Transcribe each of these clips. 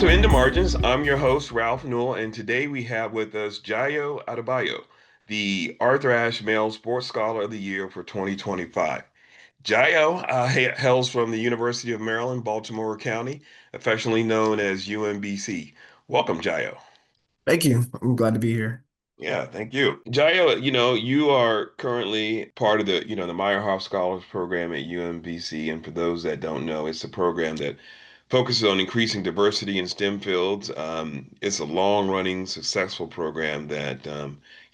to In the Margins. I'm your host, Ralph Newell, and today we have with us Jayo Adegboyo, the Arthur Ashe Male Sports Scholar of the Year for 2025. Jayo hails from the University of Maryland, Baltimore County, affectionately known as UMBC. Welcome, Jayo. Thank you. I'm glad to be here. Yeah, thank you. Jayo, you are currently part of the Meyerhoff Scholars program at UMBC. And for those that don't know, it's a program that focuses on increasing diversity in STEM fields. It's a long-running, successful program that,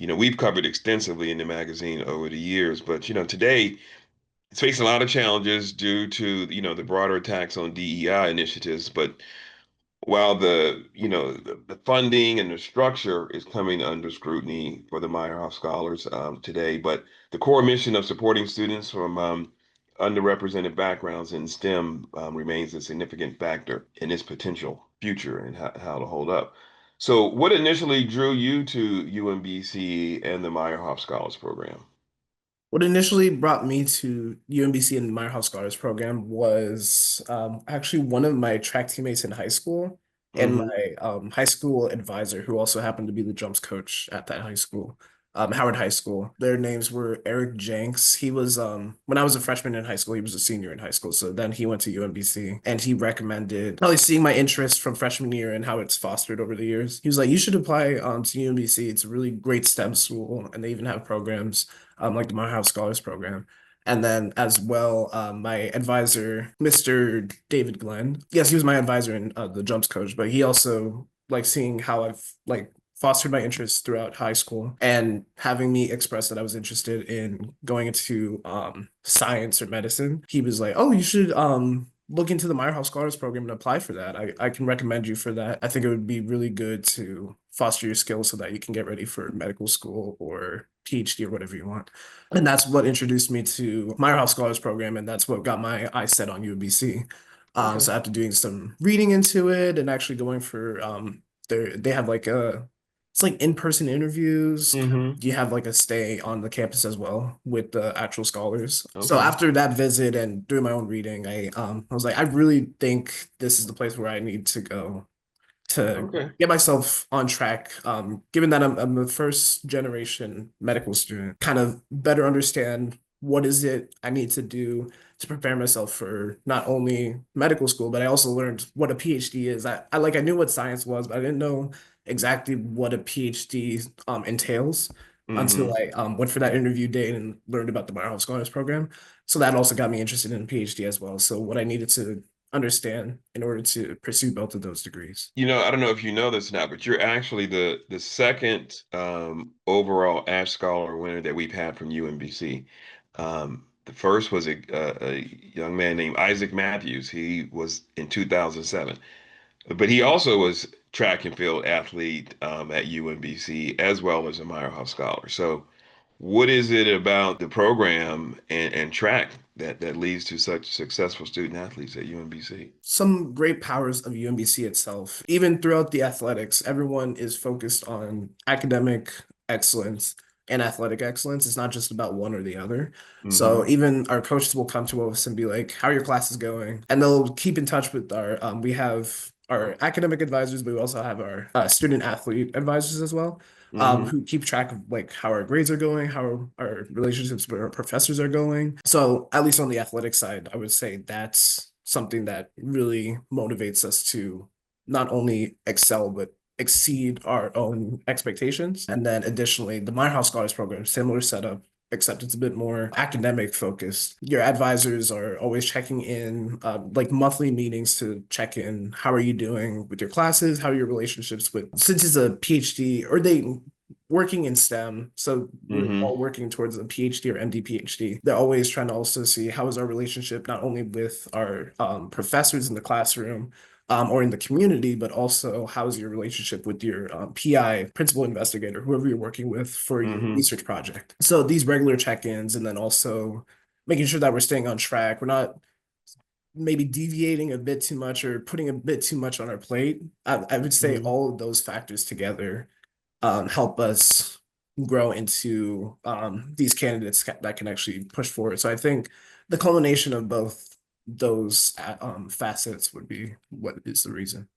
we've covered extensively in the magazine over the years. But, today it's facing a lot of challenges due to, the broader attacks on DEI initiatives. But while the funding and the structure is coming under scrutiny for the Meyerhoff Scholars today, but the core mission of supporting students from underrepresented backgrounds in STEM remains a significant factor in its potential future and how to hold up. So, what initially drew you to UMBC and the Meyerhoff Scholars Program? What initially brought me to UMBC and the Meyerhoff Scholars program was actually one of my track teammates in high school and Hmm. my high school advisor, who also happened to be the jumps coach at that high school, Howard High School. Their names were Eric Jenks. He was when I was a freshman in high school, he was a senior in high school. So then he went to UMBC and he recommended probably seeing my interest from freshman year and how it's fostered over the years. He was like, you should apply to UMBC. It's a really great STEM school, and they even have programs like the Meyerhoff Scholars Program. And then as well, my advisor, Mr. David Glenn. Yes, he was my advisor in the jumps coach, but he also like seeing how I've like fostered my interests throughout high school and having me express that I was interested in going into science or medicine. He was like, "Oh, you should look into the Meyerhoff Scholars Program and apply for that. I can recommend you for that. I think it would be really good to foster your skills so that you can get ready for medical school or PhD or whatever you want." And that's what introduced me to Meyerhoff Scholars Program, and that's what got my eyes set on UMBC. Okay. So after doing some reading into it and actually going for they have like a it's like in-person interviews. Hmm. You have like a stay on the campus as well with the actual scholars. So Okay. after that visit and doing my own reading, I was like, I really think this is the place where I need to go to Okay. get myself on track. Given that I'm a first generation medical student, kind of better understand what is it I need to do to prepare myself for not only medical school, but I also learned what a PhD is. I knew what science was, but I didn't know exactly what a PhD entails until Hmm. I went for that interview day and learned about the Meyerhoff Scholars Program. So that also got me interested in a PhD as well. So what I needed to understand in order to pursue both of those degrees. I don't know if you know this now, but you're actually the second overall Ash Scholar winner that we've had from UMBC. The first was a young man named Isaac Matthews. He was in 2007, but he also was track and field athlete at UMBC as well as a Meyerhoff Scholar. So what is it about the program and track that leads to such successful student athletes at UMBC? Some great powers of UMBC itself. Even throughout the athletics, everyone is focused on academic excellence and athletic excellence. It's not just about one or the other. So Hmm. even our coaches will come to us and be like, "How are your classes going?" And they'll keep in touch with we have our academic advisors, but we also have our student athlete advisors as well, Hmm. who keep track of like how our grades are going, how our relationships with our professors are going. So at least on the athletic side, I would say that's something that really motivates us to not only excel but exceed our own expectations. And then additionally, the Meyerhoff Scholars Program, similar setup, except it's a bit more academic focused. Your advisors are always checking in, like monthly meetings to check in. How are you doing with your classes? How are your relationships with, since it's a PhD, or they working in STEM, so we're Hmm. all working towards a PhD or MD PhD. They're always trying to also see how is our relationship not only with our professors in the classroom, or in the community, but also how's your relationship with your PI, principal investigator, whoever you're working with for your Hmm. research project. So these regular check-ins, and then also making sure that we're staying on track. We're not maybe deviating a bit too much or putting a bit too much on our plate. I would say Hmm. all of those factors together help us grow into these candidates that can actually push forward. So I think the culmination of both those facets would be what is the reason.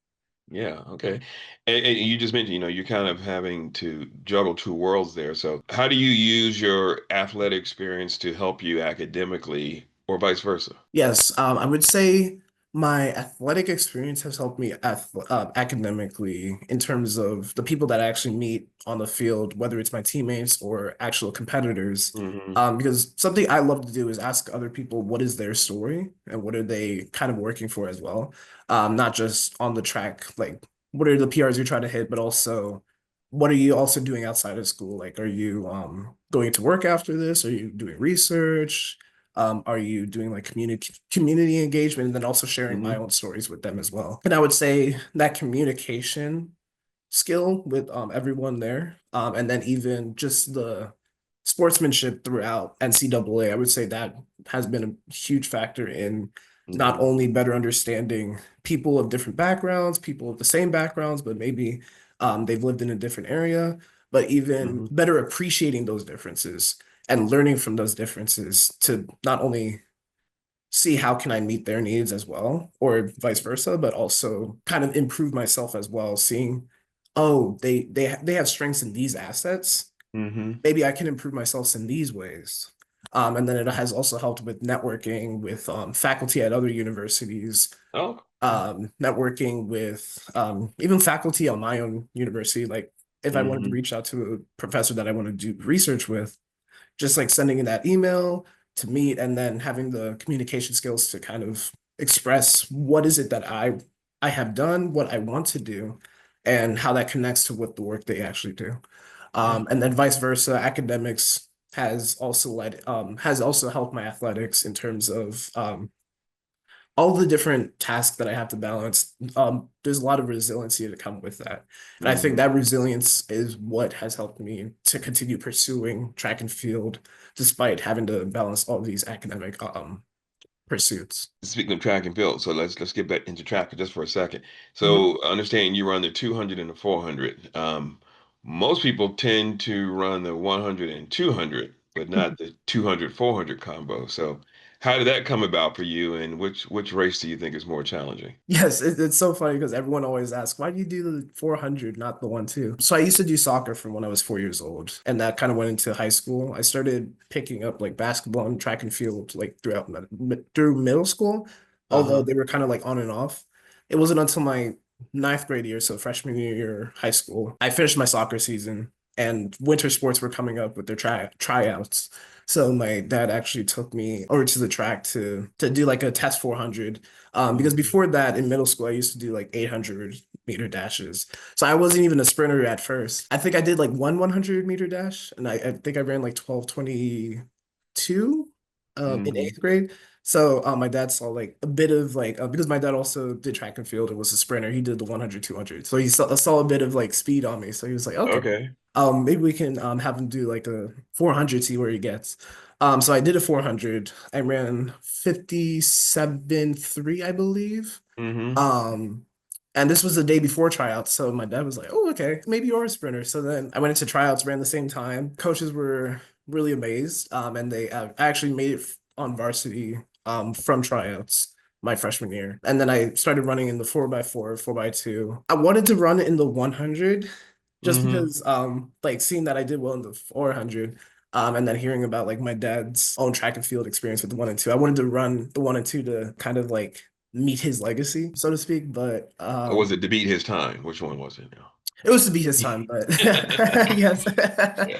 Yeah, okay. And you just mentioned, you're kind of having to juggle two worlds there. So how do you use your athletic experience to help you academically or vice versa? Yes, I would say my athletic experience has helped me academically in terms of the people that I actually meet on the field, whether it's my teammates or actual competitors. Hmm. Because something I love to do is ask other people what is their story and what are they kind of working for as well. Not just on the track, like what are the PRs you're trying to hit, but also what are you also doing outside of school? Like, are you going to work after this? Are you doing research? Are you doing like community engagement and then also sharing my Hmm. own stories with them as well? And I would say that communication skill with everyone there, and then even just the sportsmanship throughout NCAA, I would say that has been a huge factor in not Hmm. only better understanding people of different backgrounds, people of the same backgrounds, but maybe they've lived in a different area, but even Hmm. better appreciating those differences and learning from those differences to not only see how can I meet their needs as well, or vice versa, but also kind of improve myself as well, seeing, oh, they have strengths in these assets. Hmm. Maybe I can improve myself in these ways. And then it has also helped with networking with faculty at other universities, Oh, networking with even faculty on my own university. Like if I wanted to hmm. reach out to a professor that I want to do research with, just like sending in that email to meet and then having the communication skills to kind of express what is it that I have done, what I want to do, and how that connects to what the work they actually do. Yeah. And then vice versa, academics has also helped my athletics in terms of all the different tasks that I have to balance. There's a lot of resiliency to come with that. And I think Hmm. that resilience is what has helped me to continue pursuing track and field despite having to balance all these academic pursuits. Speaking of track and field, so let's get back into track just for a second. Mhm. So understand you run the 200 and the 400. Most people tend to run the 100 and 200, but not the 200 400 combo. So how did that come about for you, and which race do you think is more challenging? Yes, it's so funny because everyone always asks, why do you do the 400, not the 1-2? So I used to do soccer from when I was 4 years old, and that kind of went into high school. I started picking up like basketball and track and field like through middle school, although Uh-huh. they were kind of like on and off. It wasn't until my ninth grade year, so freshman year high school, I finished my soccer season, and winter sports were coming up with their tryouts. So my dad actually took me over to the track to do like a test 400 because Hmm. before that in middle school, I used to do like 800-meter dashes. So I wasn't even a sprinter at first. I think I did like one 100-meter dash, and I think I ran like 12:22 in Hmm. eighth grade. So my dad saw like a bit of like because my dad also did track and field and was a sprinter. He did the 100, 200. So he saw a bit of like speed on me. So he was like, okay, Okay. maybe we can have him do like a 400, see where he gets. So I did a 400. I ran 57.3, I believe. Hmm. Um, and this was the day before tryouts. So my dad was like, oh, okay, maybe you're a sprinter. So then I went into tryouts, ran the same time. Coaches were really amazed. And they actually made it on varsity from tryouts my freshman year. And then I started running in the 4x4, 4x2. I wanted to run in the 100 just Hmm. because like seeing that I did well in the 400 and then hearing about like my dad's own track and field experience with the 1 and 2. I wanted to run the 1 and 2 to kind of like meet his legacy, so to speak. But Or was it to beat his time? Which one was it now? it was to be his time, but yes. Yeah,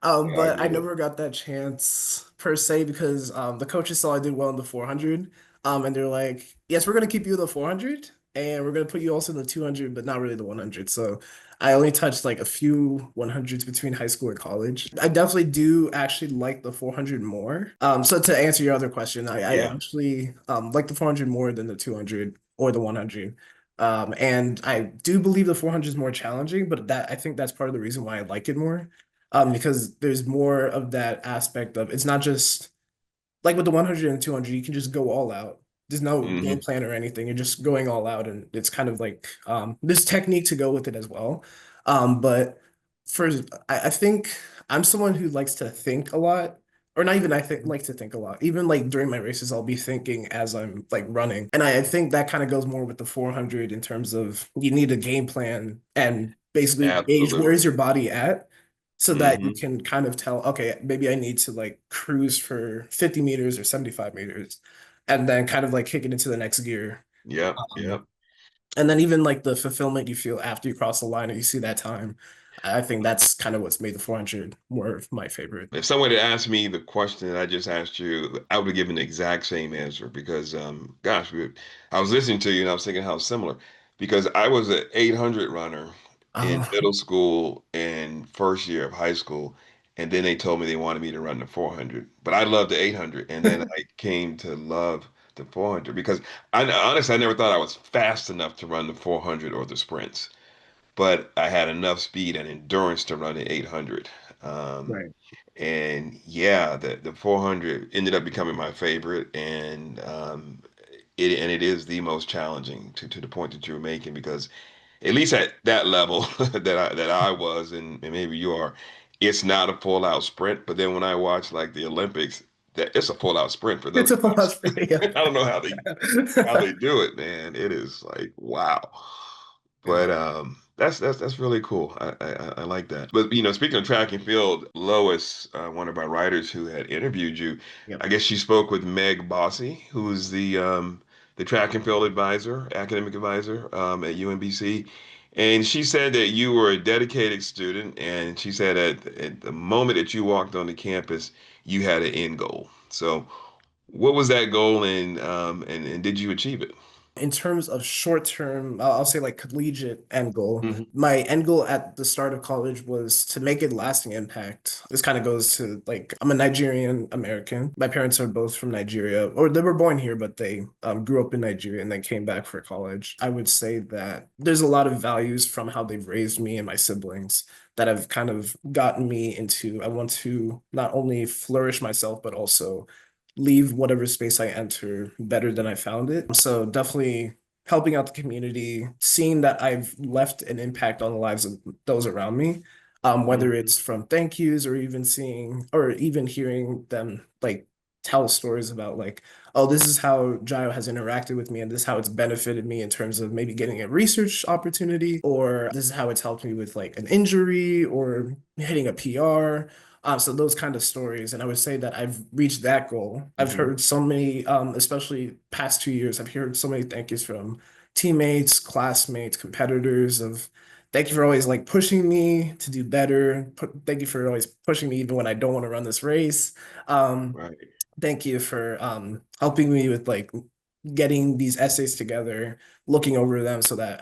I But I get it. never got that chance per se because the coaches saw I did well in the 400. And they're like, yes, we're gonna keep you in the 400 and we're gonna put you also in the 200, but not really the 100. So I only touched like a few 100s between high school and college. I definitely do actually like the 400 more. So to answer your other question, I Yeah. actually like the 400 more than the 200 or the 100. And I do believe the 400 is more challenging, but that I think that's part of the reason why I like it more. Because there's more of that aspect of it's not just like with the 100 and 200, you can just go all out. There's no game Hmm. plan or anything. You're just going all out, and it's kind of like this technique to go with it as well. But for I think I'm someone who likes to think a lot. or not even I think like to think a lot. Even like during my races, I'll be thinking as I'm like running. And I think that kind of goes more with the 400 in terms of you need a game plan and basically gauge where is Absolutely. your body at so that you Hmm. can kind of tell, okay, maybe I need to like cruise for 50 meters or 75 meters and then kind of like kick it into the next gear. Yep, Um, yep. and then even like the fulfillment you feel after you cross the line and you see that time, I think that's kind of what's made the 400 more of my favorite. If someone had asked me the question that I just asked you, I would have given the exact same answer because, gosh, I was listening to you and I was thinking how similar. Because I was an 800 runner in Uh, middle school and first year of high school, and then they told me they wanted me to run the 400. But I loved the 800, and then I came to love the 400 because honestly, I never thought I was fast enough to run the 400 or the sprints, but I had enough speed and endurance to run the 800. Um, right. and yeah, the 400 ended up becoming my favorite, and it is the most challenging to the point that you were making because at least at that level that I was, and maybe you are, it's not a full out sprint. But then when I watch like the Olympics, that it's a full out sprint for It's those a full house guys. video. I don't know how they do it, man. It is like wow. But Yeah. that's really cool. I like that. But speaking of track and field, Lois, one of our writers who had interviewed you, Yep. I guess she spoke with Meg Bossy, who's the track and field advisor, academic advisor at UMBC. And she said that you were a dedicated student, and she said at the moment that you walked on the campus, you had an end goal. So, what was that goal, and did you achieve it? In terms of short term, I'll say like collegiate end goal. Hmm. My end goal at the start of college was to make a lasting impact. This kind of goes to like, I'm a Nigerian American. My parents are both from Nigeria, or they were born here, but they grew up in Nigeria and then came back for college. I would say that there's a lot of values from how they've raised me and my siblings that have kind of gotten me into, I want to not only flourish myself, but also leave whatever space I enter better than I found it. So definitely helping out the community, seeing that I've left an impact on the lives of those around me, whether Hmm. it's from thank yous or even seeing or even hearing them like tell stories about like, oh, this is how Jayo has interacted with me and this is how it's benefited me in terms of maybe getting a research opportunity, or this is how it's helped me with like an injury or hitting a PR. So those kind of stories, and I would say that I've reached that goal. I've Hmm. heard so many, especially past 2 years, I've heard so many thank yous from teammates, classmates, competitors of thank you for always like pushing me to do better. Thank you for always pushing me even when I don't want to run this race. Um, Right. Thank you for helping me with like getting these essays together, looking over them so that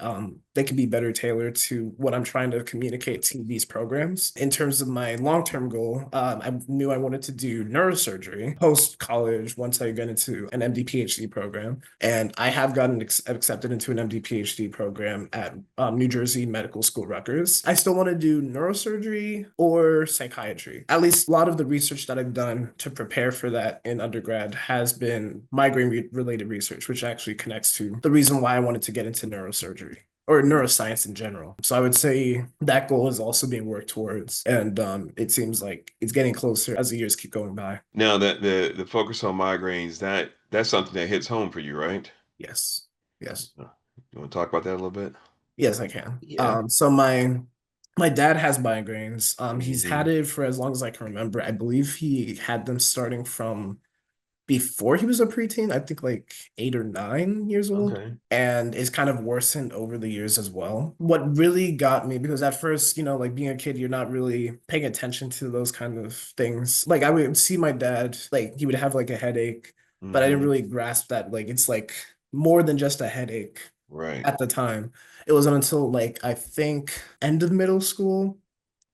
they can be better tailored to what I'm trying to communicate to these programs. In terms of my long-term goal, I knew I wanted to do neurosurgery post-college once I get into an MD PhD program. And I have gotten accepted into an MD PhD program at New Jersey Medical School Rutgers. I still want to do neurosurgery or psychiatry. At least a lot of the research that I've done to prepare for that in undergrad has been migraine related research, which actually connects to the reason why I wanted to get into neurosurgery or neuroscience in general. So I would say that goal is also being worked towards, and it seems like it's getting closer as the years keep going by. Now that the focus on migraines, that's something that hits home for you, right? Yes, yes, You want to talk about that a little bit? yes, I can. Yeah. So my dad has migraines. He's had Hmm. it for as long as I can remember. I believe he had them starting from before he was a preteen, I think like 8 or 9 years old, Okay. and it's kind of worsened over the years as well. What really got me, because at first, like being a kid, you're not really paying attention to those kind of things. Like I would see my dad, like he would have like a headache, but I didn't Hmm. really grasp that like it's like more than just a headache Right. at the time. It wasn't until like I think end of middle school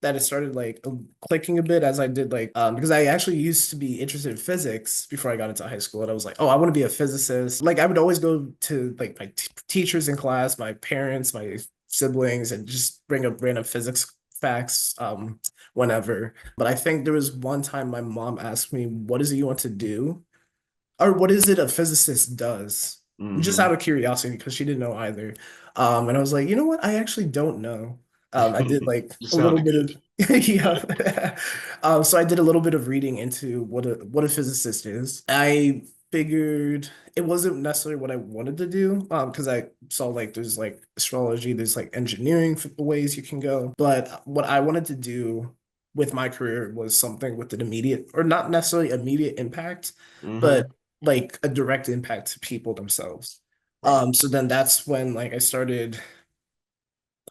that it started like clicking a bit as I did like because I actually used to be interested in physics before I got into high school, and I was like, oh, I want to be a physicist. Like I would always go to like my t teachers in class, my parents, my siblings, and just bring up random physics facts whenever. But I think there was one time my mom asked me, what is it you want to do? Or what is it a physicist does? Just Hmm. out of curiosity, because she didn't know either. And I was like, you know what? I actually don't know. I did like You a little sounded bit good. of yeah. So I did a little bit of reading into what a physicist is. I figured it wasn't necessarily what I wanted to do, because I saw like there's like astrology, there's like engineering ways you can go. But what I wanted to do with my career was something with an immediate, or not necessarily immediate impact, but Hmm. like a direct impact to people themselves. Right. So then that's when like I started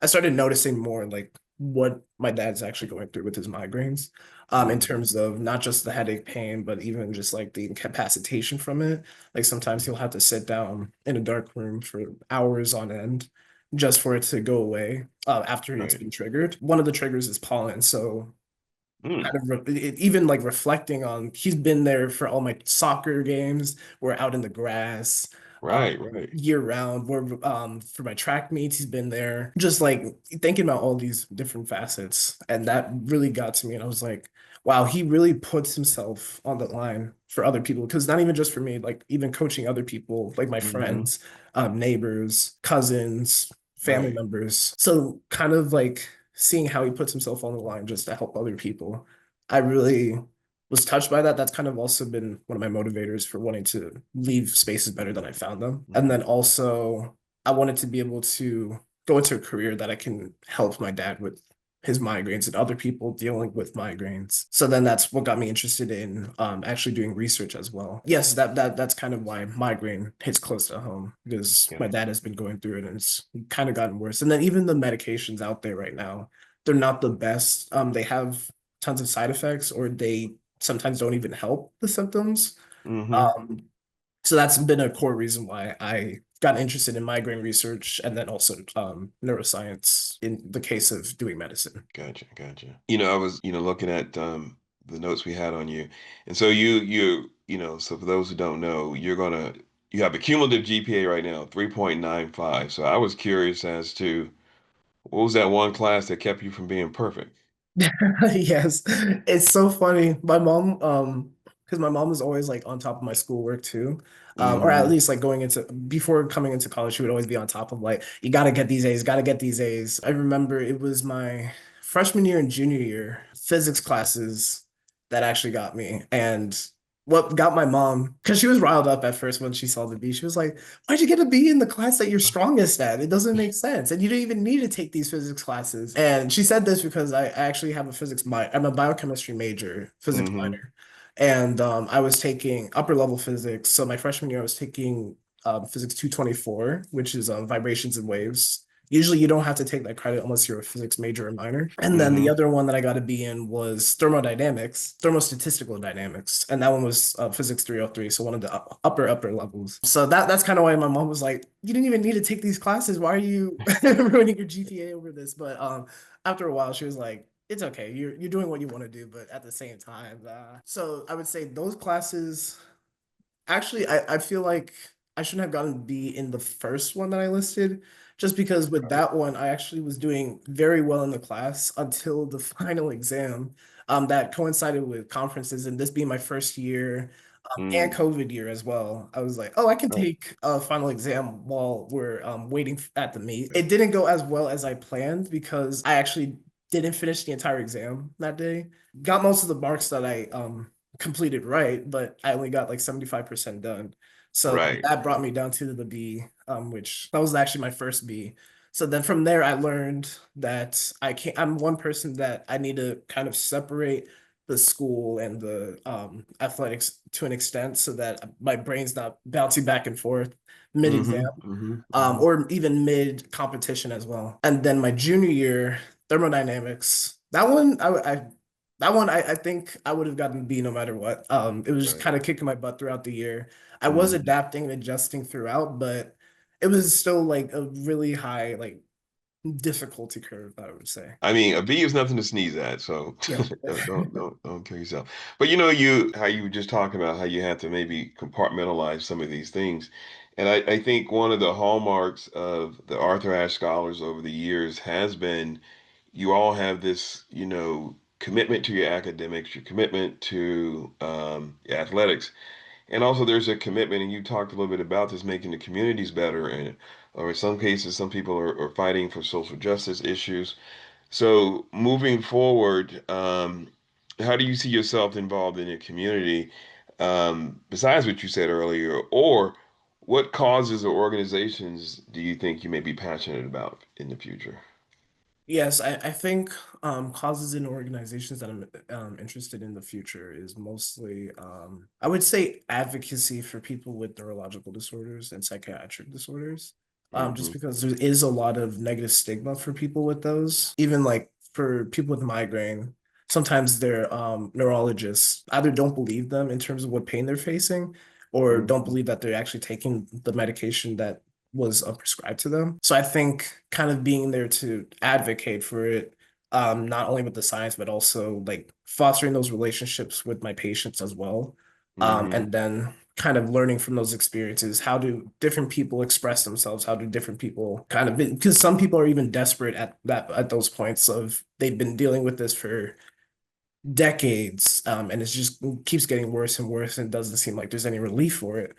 noticing more like what my dad's actually going through with his migraines, in Hmm. terms of not just the headache pain, but even just like the incapacitation from it. Like sometimes he'll have to sit down in a dark room for hours on end just for it to go away, after it's Right. been triggered. One of the triggers is pollen. So Mm. kind of even like reflecting on he's been there for all my soccer games. We're out in the grass, Right. Right. year round. We're for my track meets, he's been there. Just like thinking about all these different facets, and that really got to me. And I was like, wow, he really puts himself on the line for other people. Because not even just for me, like even coaching other people, like my Hmm. friends, neighbors, cousins, family Right. members. So kind of like seeing how he puts himself on the line just to help other people. I really was touched by that. That's kind of also been one of my motivators for wanting to leave spaces better than I found them. And Hmm. then also, I wanted to be able to go into a career that I can help my dad with his migraines and other people dealing with migraines. So then that's what got me interested in actually doing research as well. Yes, that's kind of why migraine hits close to home, because my Yeah. dad has been going through it and it's kind of gotten worse. And then even the medications out there right now, they're not the best. They have tons of side effects, or they sometimes don't even help the symptoms. Hmm. Um, so that's been a core reason why I got interested in migraine research, and then also neuroscience in the case of doing medicine. Gotcha. Gotcha. I was, looking at the notes we had on you, and so so for those who don't know, you have a cumulative GPA right now, 3.95. So I was curious as to what was that one class that kept you from being perfect? Yes, it's so funny. My mom, because my mom was always like on top of my schoolwork too, or at Hmm. least like going into before coming into college, she would always be on top of like, you got to get these A's, got to get these A's. I remember it was my freshman year and junior year physics classes that actually got me, and what got my mom, because she was riled up at first when she saw the B. She was like, why'd you get a B in the class that you're strongest at? It doesn't make sense. And you don't even need to take these physics classes. And she said this because I actually have a I'm a biochemistry major, physics Hmm. minor. And I was taking upper level physics. So my freshman year, I was taking physics 224, which is vibrations and waves. Usually you don't have to take that credit unless you're a physics major or minor. And then the Hmm. other one that I got to be in was thermodynamics, thermostatistical dynamics. And that one was physics 303, so one of the upper levels. So that's kind of why my mom was like, you didn't even need to take these classes. Why are you ruining your GPA over this? But after a while, she was like, it's okay. You're doing what you want to do, but at the same time, so I would say those classes. Actually, I feel like I shouldn't have gotten B in the first one that I listed, just because with Right. that one, I actually was doing very well in the class until the final exam, that coincided with conferences, and this being my first year, and Mm. COVID year as well. I was like, oh, I can Right. take a final exam while we're waiting at the meet. It didn't go as well as I planned because I actually didn't finish the entire exam that day. Got most of the marks that I completed right, but I only got like 75% done. So Right. that brought me down to the B, which that was actually my first B. So then from there, I learned that I'm one person that I need to kind of separate the school and the athletics to an extent so that my brain's not bouncing back and forth mid-exam, Hmm. Hmm. Hmm. or even mid-competition as well. And then my junior year, thermodynamics, I think I would have gotten B no matter what. It was just Right. kind of kicking my butt throughout the year. I was Hmm. adapting and adjusting throughout, but it was still like a really high like difficulty curve, I would say. I mean, a B is nothing to sneeze at, so Yeah. don't kill yourself. But you how you were just talking about how you have to maybe compartmentalize some of these things. And I think one of the hallmarks of the Arthur Ashe Scholars over the years has been you all have this, commitment to your academics, your commitment to your athletics, and also there's a commitment, and you talked a little bit about this, making the communities better, and or in some cases, some people are fighting for social justice issues. So moving forward, how do you see yourself involved in your community, besides what you said earlier, or what causes or organizations do you think you may be passionate about in the future? Yes, I think causes and organizations that I'm interested in the future is mostly I would say advocacy for people with neurological disorders and psychiatric disorders. Just Hmm. because there is a lot of negative stigma for people with those. Even like for people with migraine, sometimes their neurologists either don't believe them in terms of what pain they're facing, or don't Hmm. believe that they're actually taking the medication that was prescribed to them. So I think kind of being there to advocate for it, not only with the science, but also like fostering those relationships with my patients as well. Hmm. And then kind of learning from those experiences. How do different people express themselves? How do different people kind of, because some people are even desperate at those points of they've been dealing with this for decades, and it's just keeps getting worse and worse, and doesn't seem like there's any relief for it.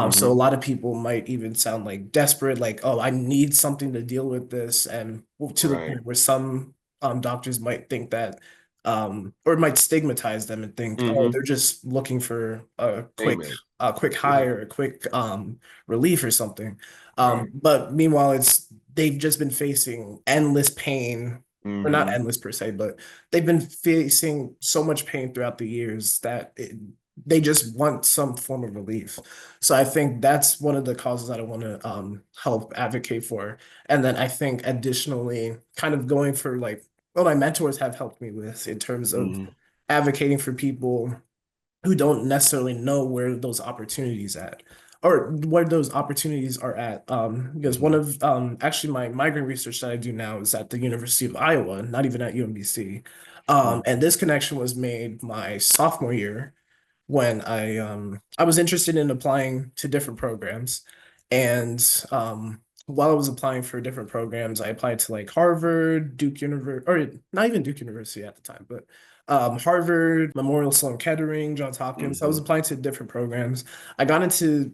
So a Hmm. lot of people might even sound like desperate, like, oh, I need something to deal with this, and to the Right. point where some doctors might think that, or might stigmatize them and think, oh, they're Hmm. just looking for Amen. a quick high Yeah. or a quick relief or something. Right. But meanwhile, they've just been facing endless pain, or not Hmm. endless per se, but they've been facing so much pain throughout the years that they just want some form of relief. So I think that's one of the causes that I want to help advocate for. And then I think additionally, kind of going for like what my mentors have helped me with in terms of Hmm. advocating for people who don't necessarily know where those opportunities at, or where those opportunities are at. Because one Hmm. of actually my migraine research that I do now is at the University of Iowa, not even at UMBC. And this connection was made my sophomore year when I was interested in applying to different programs. And while I was applying for different programs, I applied to like Harvard, Duke University, or not even Duke University at the time, but Harvard, Memorial Sloan Kettering, Johns Hopkins. I was Hmm. applying to different programs. I got into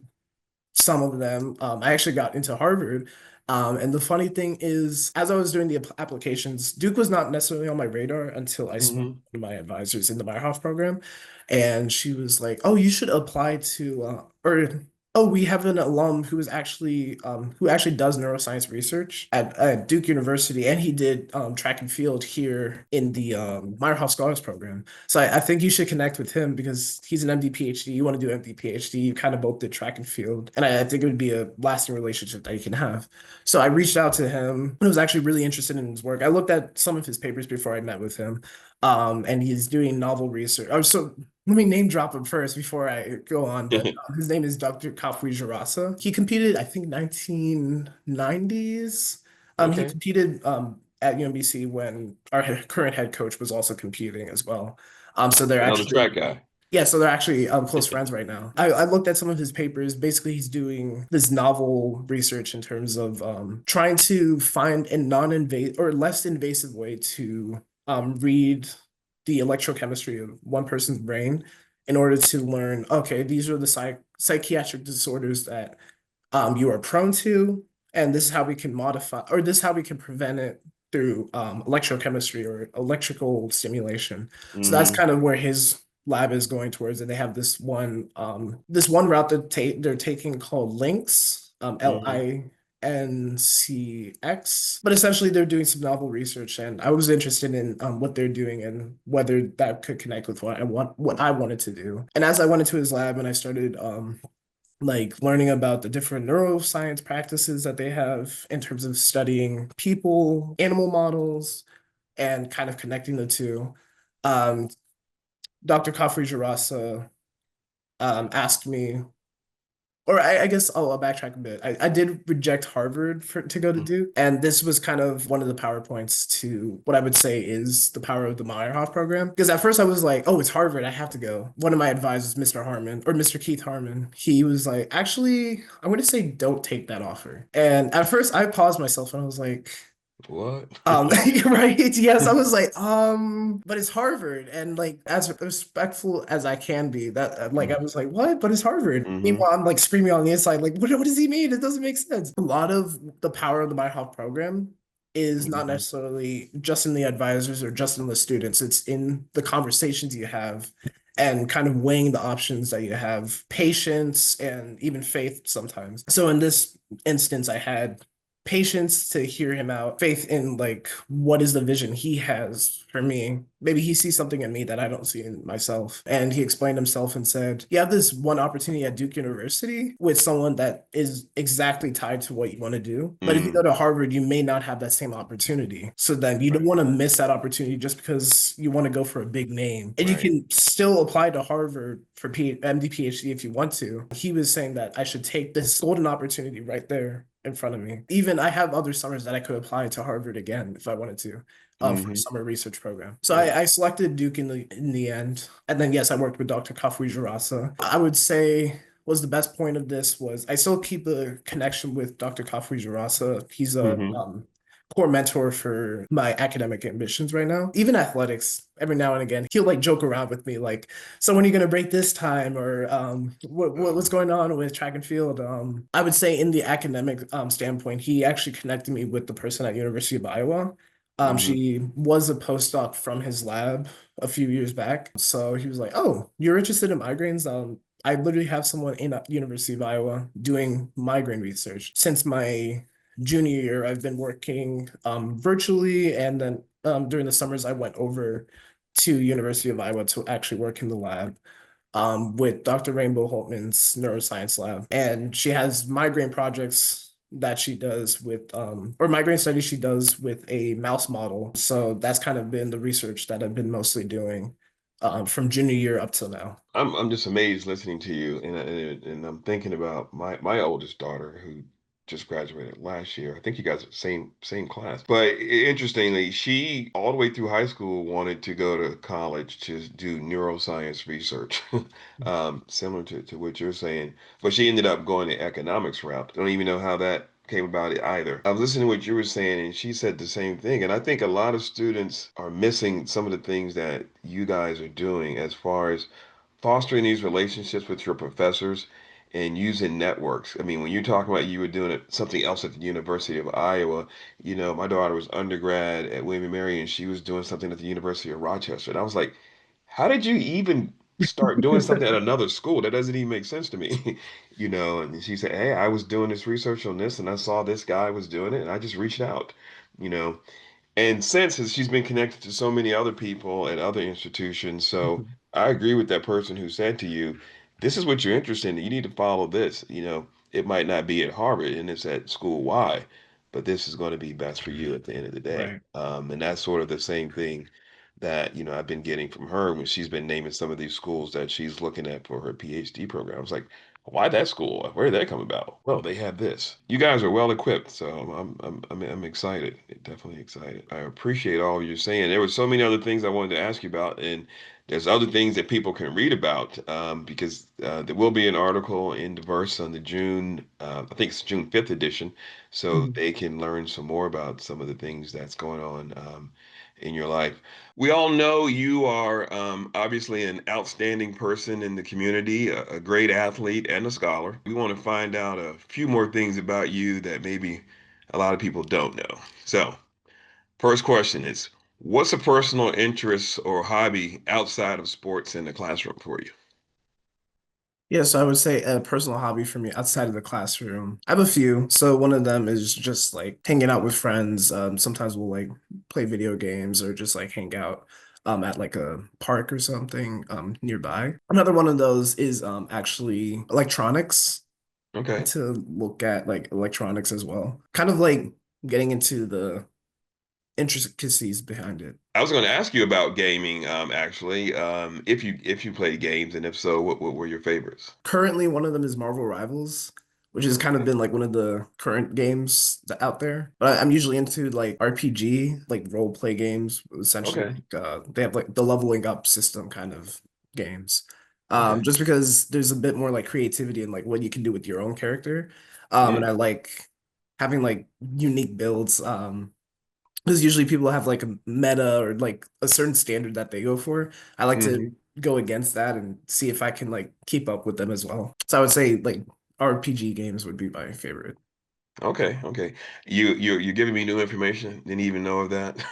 some of them. I actually got into Harvard. And the funny thing is, as I was doing the applications, Duke was not necessarily on my radar until I spoke Hmm. to my advisors in the Meyerhoff program. And she was like, oh, you should apply to, or oh, we have an alum who actually does neuroscience research at Duke University, and he did track and field here in the Meyerhoff Scholars program. So I think you should connect with him because he's an MD PhD. You want to do MD PhD. You kind of both did track and field, and I think it would be a lasting relationship that you can have. So I reached out to him. I was actually really interested in his work. I looked at some of his papers before I met with him, and he's doing novel research. Oh, so let me name drop him first before I go on, but his name is Dr. Kafui Jarasa. He competed, I think, 1990s. He Okay. competed at UMBC when our current head coach was also competing as well. So they're Another actually track guy. yeah, so they're actually close friends right now. I looked at some of his papers. Basically, he's doing this novel research in terms of trying to find a non-invasive or less invasive way to read the electrochemistry of one person's brain in order to learn, okay, these are the psychiatric disorders that you are prone to, and this is how we can modify, or this is how we can prevent it through electrochemistry or electrical stimulation. So that's Hmm. kind of where his lab is going towards, and they have this one route that they're taking called Links, Hmm. LINCX. But essentially, they're doing some novel research, and I was interested in what they're doing and whether that could connect with what I wanted to do. And as I went into his lab and I started like learning about the different neuroscience practices that they have in terms of studying people, animal models, and kind of connecting the two. Um, Dr. Kafri Jarasa asked me, or I guess I'll backtrack a bit. I did reject Harvard to go to Duke, and this was kind of one of the PowerPoints to what I would say is the power of the Meyerhoff program. Because at first I was like, "Oh, it's Harvard, I have to go." One of my advisors, Mr. Harmon or Mr. Keith Harmon, he was like, "Actually, I'm going to say don't take that offer." And at first I paused myself and I was like, What? right. Yes, I was like, but it's Harvard. And like as respectful as I can be, that like I was like, what? But it's Harvard. Hmm. Meanwhile, I'm like screaming on the inside, like, what does he mean? It doesn't make sense. A lot of the power of the Meyerhoff program is not Hmm. necessarily just in the advisors or just in the students. It's in the conversations you have and kind of weighing the options that you have, patience and even faith sometimes. So in this instance, I had patience to hear him out, faith in like what is the vision he has for me. Maybe he sees something in me that I don't see in myself. And he explained himself and said, you have this one opportunity at Duke University with someone that is exactly tied to what you want to do. But if you go Mm, to Harvard, you may not have that same opportunity. So then you don't right, want to miss that opportunity just because you want to go for a big name. And you right. can still apply to Harvard for MD, PhD if you want to. He was saying that I should take this golden opportunity right there in front of me. Even I have other summers that I could apply to Harvard again if I wanted to. For a Hmm. summer research program. So Yeah. I selected Duke in the end. And then yes, I worked with Dr. Kafui Jirasa. I would say was the best point of this was I still keep a connection with Dr. Kafui Jirasa. He's a Hmm. core mentor for my academic ambitions right now. Even athletics, every now and again, he'll like joke around with me, like, "So when are you gonna break this time?" Or what's going on with track and field? I would say in the academic standpoint, he actually connected me with the person at University of Iowa. Hmm. She was a postdoc from his lab a few years back. So he was like, "Oh, you're interested in migraines?" I literally have someone in University of Iowa doing migraine research. Since my junior year, I've been working virtually, and then during the summers, I went over to University of Iowa to actually work in the lab with Dr. Rainbow Holtman's neuroscience lab. And she has migraine projects that she does with, or migraine studies she does with a mouse model. So that's kind of been the research that I've been mostly doing from junior year up till now. I'm just amazed listening to you, and I'm thinking about my oldest daughter who just graduated last year. I think you guys are same class. But interestingly, she all the way through high school wanted to go to college to do neuroscience research, similar to what you're saying. But she ended up going the economics route. I don't even know how that came about it either. I was listening to what you were saying, and she said the same thing. And I think a lot of students are missing some of the things that you guys are doing as far as fostering these relationships with your professors and using networks. I mean, when you're talking about you were doing something else at the University of Iowa, my daughter was undergrad at William and Mary and she was doing something at the University of Rochester. And I was like, how did you even start doing something at another school? That doesn't even make sense to me. And she said, hey, I was doing this research on this and I saw this guy was doing it and I just reached out, you know. And since she's been connected to so many other people and other institutions, so I agree with that person who said to you, this is what you're interested in. You need to follow this. It might not be at Harvard and it's at school Y, but this is going to be best for you at the end of the day. Right. And that's sort of the same thing that, I've been getting from her when she's been naming some of these schools that she's looking at for her PhD program. I was like, why that school? Where did that come about? Well, they have this. You guys are well equipped, so I'm excited. Definitely excited. I appreciate all you're saying. There were so many other things I wanted to ask you about, and there's other things that people can read about because there will be an article in Diverse on the June, I think it's June 5th edition, so Mhm. they can learn some more about some of the things that's going on in your life. We all know you are obviously an outstanding person in the community, a great athlete, and a scholar. We want to find out a few more things about you that maybe a lot of people don't know. So, first question is, what's a personal interest or hobby outside of sports in the classroom for you? Yes, I would say a personal hobby for me outside of the classroom. I have a few. So one of them is just like hanging out with friends. Sometimes we'll like play video games or just like hang out at like a park or something nearby. Another one of those is actually electronics, Okay. to look at like electronics as well. Kind of like getting into the intricacies behind it. I was going to ask you about gaming, actually. If you play games, and if so, what were your favorites? Currently, one of them is Marvel Rivals, which has kind of Okay. been like one of the current games that out there. But I'm usually into like RPG, like role play games. Essentially, Okay. they have like the leveling up system kind of games. Okay. Just because there's a bit more like creativity and like what you can do with your own character. And Mm, I like having like unique builds. Because usually people have like a meta or like a certain standard that they go for. I like to hmm. go against that and see if I can like keep up with them as well. So I would say like RPG games would be my favorite. Okay, okay. You're giving me new information. Didn't even know of that.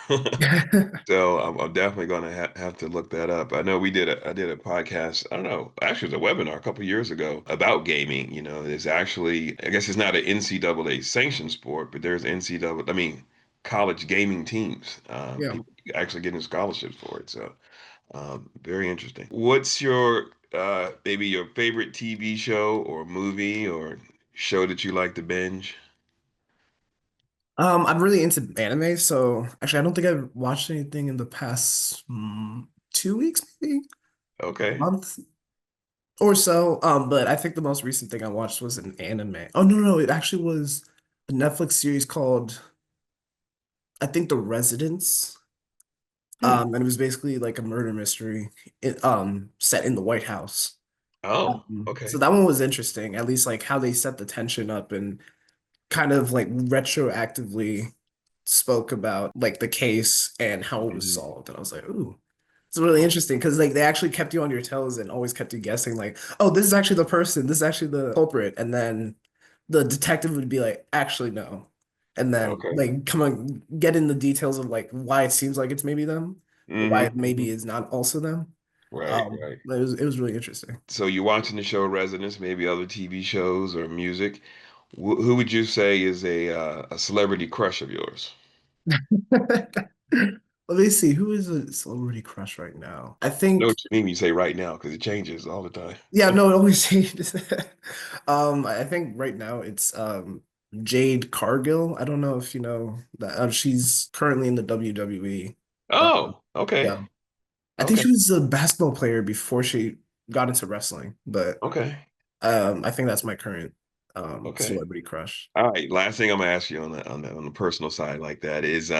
So I'm definitely gonna have to look that up. I know I did a podcast. I don't know. Actually, it was a webinar a couple years ago about gaming. You know, there's actually, I guess it's not an NCAA sanctioned sport, but there's NCAA. I mean, college gaming teams. Yeah. People actually getting scholarships for it. So very interesting. What's your maybe your favorite TV show or movie or show that you like to binge? I'm really into anime, so actually I don't think I've watched anything in the past 2 weeks, maybe Okay. month or so. But I think the most recent thing I watched was an anime. Oh no, it actually was a Netflix series called I think The Residence. Hmm. And it was basically like a murder mystery, set in the White House. Oh, So okay. that one was interesting, at least like how they set the tension up and kind of like retroactively spoke about like the case and how it was Mhm. solved. And I was like, ooh, it's really interesting because like they actually kept you on your toes and always kept you guessing, like, oh, this is actually the person, this is actually the culprit. And then the detective would be like, actually, no. And then Okay. like come on, get in the details of like why it seems like it's maybe them, or why Hmm. it maybe is not also them. Right, right. It was really interesting. So you're watching the show Residence, maybe other TV shows or music. Who would you say is a celebrity crush of yours? Let me see, who is a celebrity crush right now? I I know think what you mean when you say right now because it changes all the time. Yeah, no, it always changes. I think right now it's Jade Cargill. I don't know if you know that. She's currently in the WWE. Oh, okay, Yeah, I think okay, she was a basketball player before she got into wrestling, but okay, I think that's my current okay. celebrity crush. All right. Last thing I'm gonna ask you on the personal side like that is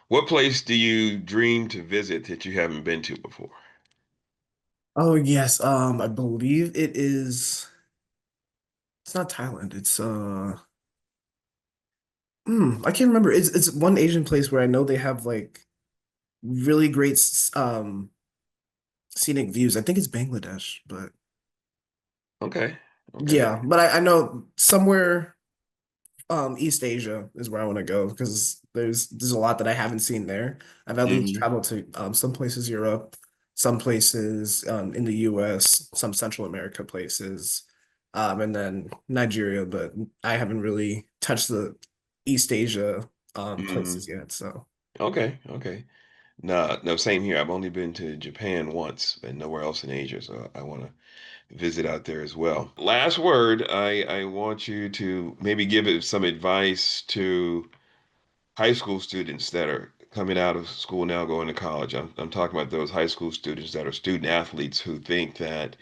what place do you dream to visit that you haven't been to before? Oh yes, I believe it is. It's not Thailand. It's I can't remember. It's one Asian place where I know they have like really great scenic views. I think it's Bangladesh, but Okay, okay. yeah, but I know somewhere East Asia is where I want to go because there's a lot that I haven't seen there. I've at least Hmm. traveled to some places Europe, some places in the US, some Central America places, and then Nigeria, but I haven't really touched the East Asia Hmm. places yet. So Okay, okay. No, no, same here. I've only been to Japan once and nowhere else in Asia, so I want to visit out there as well. Last word, I want you to maybe give it some advice to high school students that are coming out of school now going to college. I'm talking about those high school students that are student athletes who think that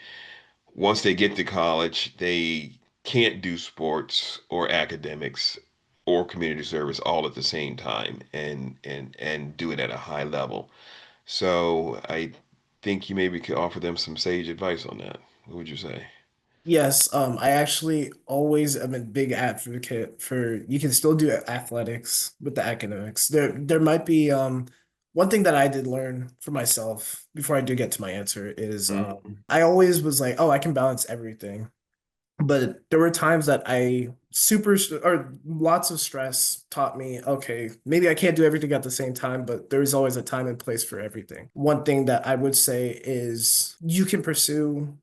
once they get to college, they can't do sports or academics or community service all at the same time and do it at a high level. So I think you maybe could offer them some sage advice on that. What would you say? yes, I actually always am a big advocate for you can still do athletics with the academics. There might be one thing that I did learn for myself before I do get to my answer is Mhm. I always was like, oh, I can balance everything. But there were times that or lots of stress taught me, okay, maybe I can't do everything at the same time, but there's always a time and place for everything. One thing that I would say is you can pursue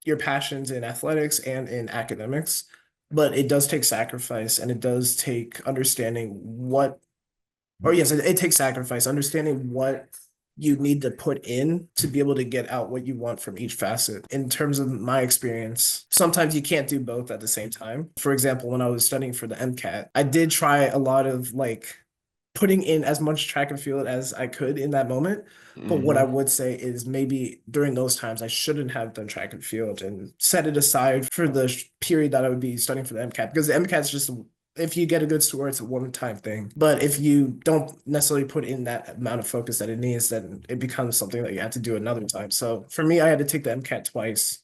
your passions in athletics and in academics, but it does take sacrifice and it does take understanding yes, it takes sacrifice, understanding what you need to put in to be able to get out what you want from each facet. In terms of my experience, sometimes you can't do both at the same time. For example, when I was studying for the MCAT, I did try a lot of like putting in as much track and field as I could in that moment. But what I Hmm. would say is maybe during those times, I shouldn't have done track and field and set it aside for the period that I would be studying for the MCAT because the MCAT is just if you get a good score, it's a one-time thing. But if you don't necessarily put in that amount of focus that it needs, then it becomes something that you have to do another time. So for me, I had to take the MCAT twice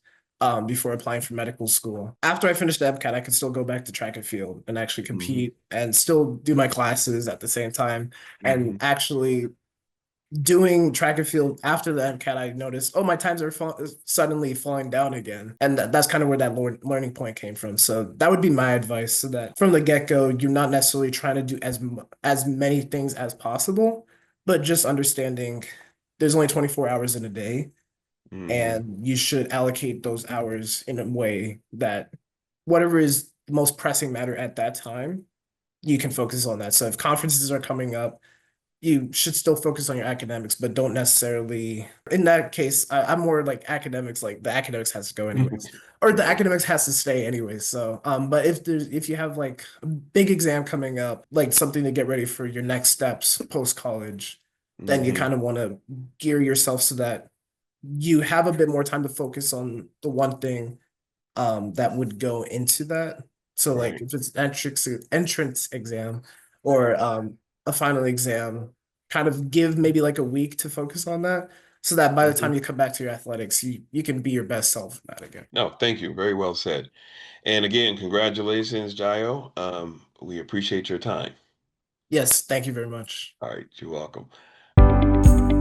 before applying for medical school. After I finished the MCAT, I could still go back to track and field and actually Hmm. compete and still do my classes at the same time and Hmm. actually doing track and field after the MCAT, I noticed, oh, my times are suddenly falling down again. And that's kind of where that learning point came from. So that would be my advice, so that from the get-go, you're not necessarily trying to do as many things as possible, but just understanding there's only 24 hours in a day, Hmm. and you should allocate those hours in a way that whatever is the most pressing matter at that time, you can focus on that. So if conferences are coming up, you should still focus on your academics, but don't necessarily. In that case, I'm more like academics. Like the academics has to go anyways, or the Right. academics has to stay anyways. So, but if you have like a big exam coming up, like something to get ready for your next steps post college, then you Hmm. kind of want to gear yourself so that you have a bit more time to focus on the one thing that would go into that. So like Right. if it's entrance exam or a final exam, kind of give maybe like a week to focus on that, so that by the time Hmm. you come back to your athletics, you can be your best self in that again. No, thank you. Very well said. And again, congratulations, Jayo. We appreciate your time. Yes, thank you very much. All right, you're welcome.